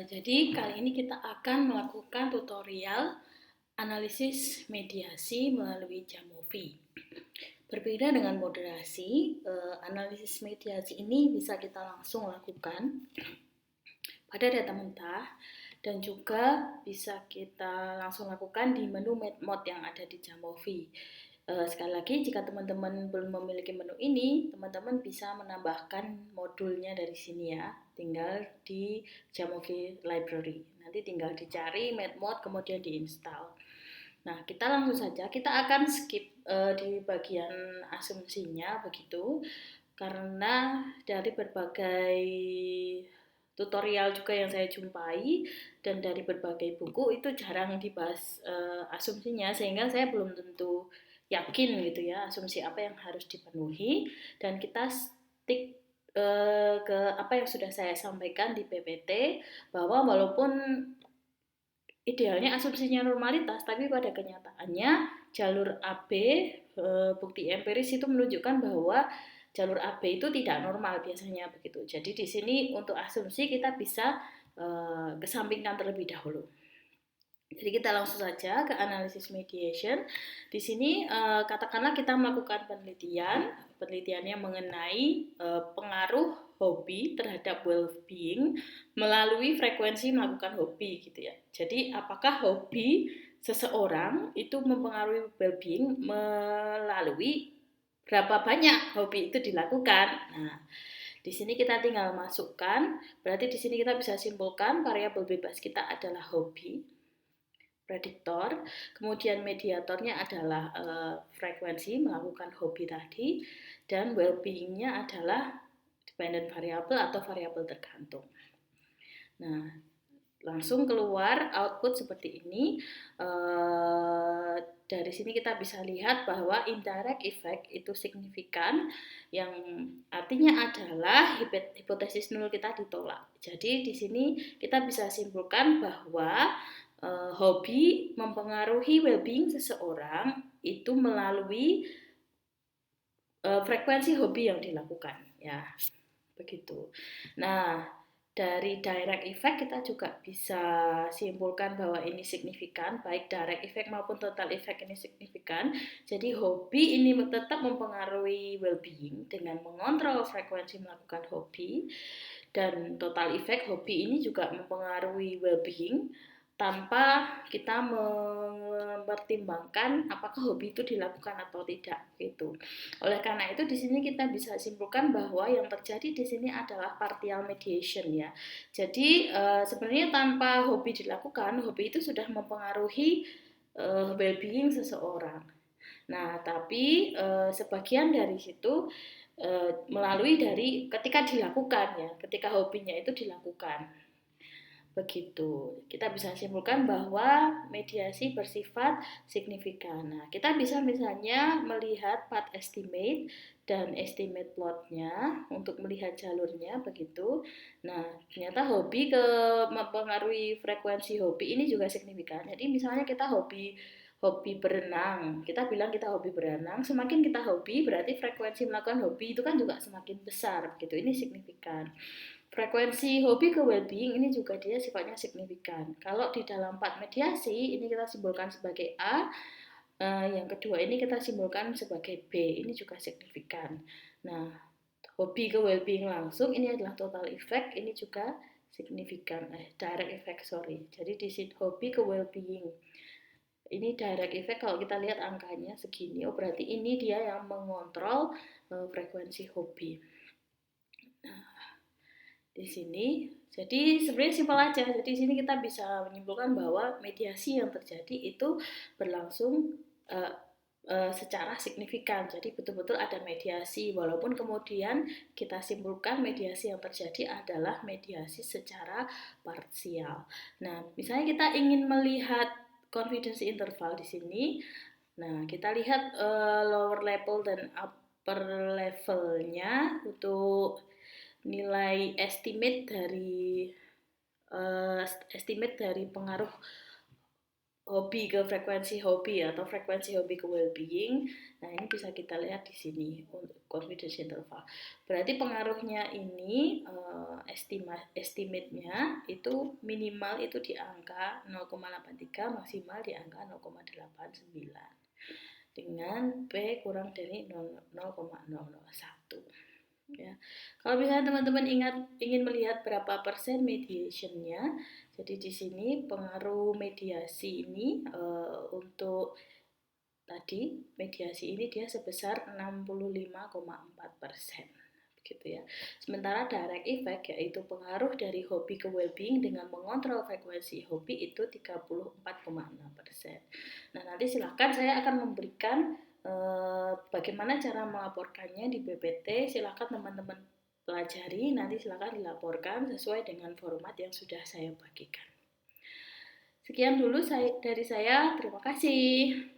Jadi kali ini kita akan melakukan tutorial analisis mediasi melalui Jamovi. Berbeda dengan moderasi, analisis mediasi ini bisa kita langsung lakukan pada data mentah dan juga bisa kita langsung lakukan di menu mode yang ada di Jamovi. Sekali lagi, jika teman-teman belum memiliki menu ini, teman-teman bisa menambahkan modulnya dari sini ya. Tinggal di Jamovi Library. Nanti tinggal dicari mode, kemudian diinstal. Nah, kita langsung saja, kita akan skip di bagian asumsinya begitu, karena dari berbagai tutorial juga yang saya jumpai dan dari berbagai buku itu jarang dibahas asumsinya, sehingga saya belum tentu yakin gitu ya asumsi apa yang harus dipenuhi, dan kita stick ke apa yang sudah saya sampaikan di PPT, bahwa walaupun idealnya asumsinya normalitas, tapi pada kenyataannya jalur AB bukti empiris itu menunjukkan bahwa jalur AB itu tidak normal biasanya begitu. Jadi di sini untuk asumsi kita bisa kesampingkan terlebih dahulu. Jadi kita langsung saja ke analisis mediation. Di sini katakanlah kita melakukan penelitiannya mengenai pengaruh hobi terhadap well-being melalui frekuensi melakukan hobi gitu ya. Jadi apakah hobi seseorang itu mempengaruhi well-being melalui berapa banyak hobi itu dilakukan. Nah, di sini kita tinggal masukkan, berarti di sini kita bisa simpulkan variabel bebas kita adalah hobi, prediktor, kemudian mediatornya adalah frekuensi melakukan hobi tadi, dan well-being-nya adalah dependent variable atau variabel tergantung. Nah, langsung keluar output seperti ini. Dari sini kita bisa lihat bahwa indirect effect itu signifikan, yang artinya adalah hipotesis nul kita ditolak. Jadi di sini kita bisa simpulkan bahwa hobi mempengaruhi well-being seseorang itu melalui frekuensi hobi yang dilakukan ya, begitu. Nah, dari direct effect kita juga bisa simpulkan bahwa ini signifikan, baik direct effect maupun total effect ini signifikan. Jadi hobi ini tetap mempengaruhi well-being dengan mengontrol frekuensi melakukan hobi, dan total effect hobi ini juga mempengaruhi well-being tanpa kita mempertimbangkan apakah hobi itu dilakukan atau tidak gitu. Oleh karena itu di sini kita bisa simpulkan bahwa yang terjadi di sini adalah partial mediation ya. Jadi sebenarnya tanpa hobi dilakukan, hobi itu sudah mempengaruhi well-being seseorang. Nah, tapi sebagian dari situ melalui dari ketika dilakukan ya, ketika hobinya itu dilakukan. Begitu. Kita bisa simpulkan bahwa mediasi bersifat signifikan. Nah, kita bisa misalnya melihat path estimate dan estimate plotnya untuk melihat jalurnya begitu. Nah, ternyata hobi mempengaruhi frekuensi hobi ini juga signifikan. Jadi misalnya kita hobi berenang, kita bilang kita hobi berenang, semakin kita hobi berarti frekuensi melakukan hobi itu kan juga semakin besar begitu. Ini signifikan. Frekuensi hobi ke well-being ini juga dia sifatnya signifikan. Kalau di dalam part mediasi ini kita simbolkan sebagai A, yang kedua ini kita simbolkan sebagai B, ini juga signifikan. Nah, hobi ke well-being langsung ini adalah total effect, ini juga signifikan. Direct effect, sorry. Jadi di sini hobi ke well-being. Ini direct effect, kalau kita lihat angkanya segini, oh berarti ini dia yang mengontrol frekuensi hobi. Nah, di sini. Jadi sebenarnya simpel aja. Jadi di sini kita bisa menyimpulkan bahwa mediasi yang terjadi itu berlangsung secara signifikan. Jadi betul-betul ada mediasi, walaupun kemudian kita simpulkan mediasi yang terjadi adalah mediasi secara parsial. Nah, misalnya kita ingin melihat confidence interval di sini. Nah, kita lihat lower level dan upper levelnya untuk nilai estimate dari pengaruh hobi ke frekuensi hobi atau frekuensi hobi ke well-being. Nah, ini bisa kita lihat di sini untuk confidence interval. Berarti pengaruhnya ini estimate-nya itu minimal itu di angka 0,83, maksimal di angka 0,89 dengan P kurang dari 0,001. Ya. Kalau misalnya teman-teman ingin melihat berapa persen mediationnya, jadi di sini pengaruh mediasi ini untuk tadi mediasi ini dia sebesar 65,4%. Gitu ya. Sementara direct effect yaitu pengaruh dari hobi ke well-being dengan mengontrol frekuensi hobi itu 34,6%. Nah, nanti silakan saya akan memberikan bagaimana cara melaporkannya di BPT. Silakan teman-teman pelajari, nanti silakan dilaporkan sesuai dengan format yang sudah saya bagikan. Sekian dulu dari saya, terima kasih.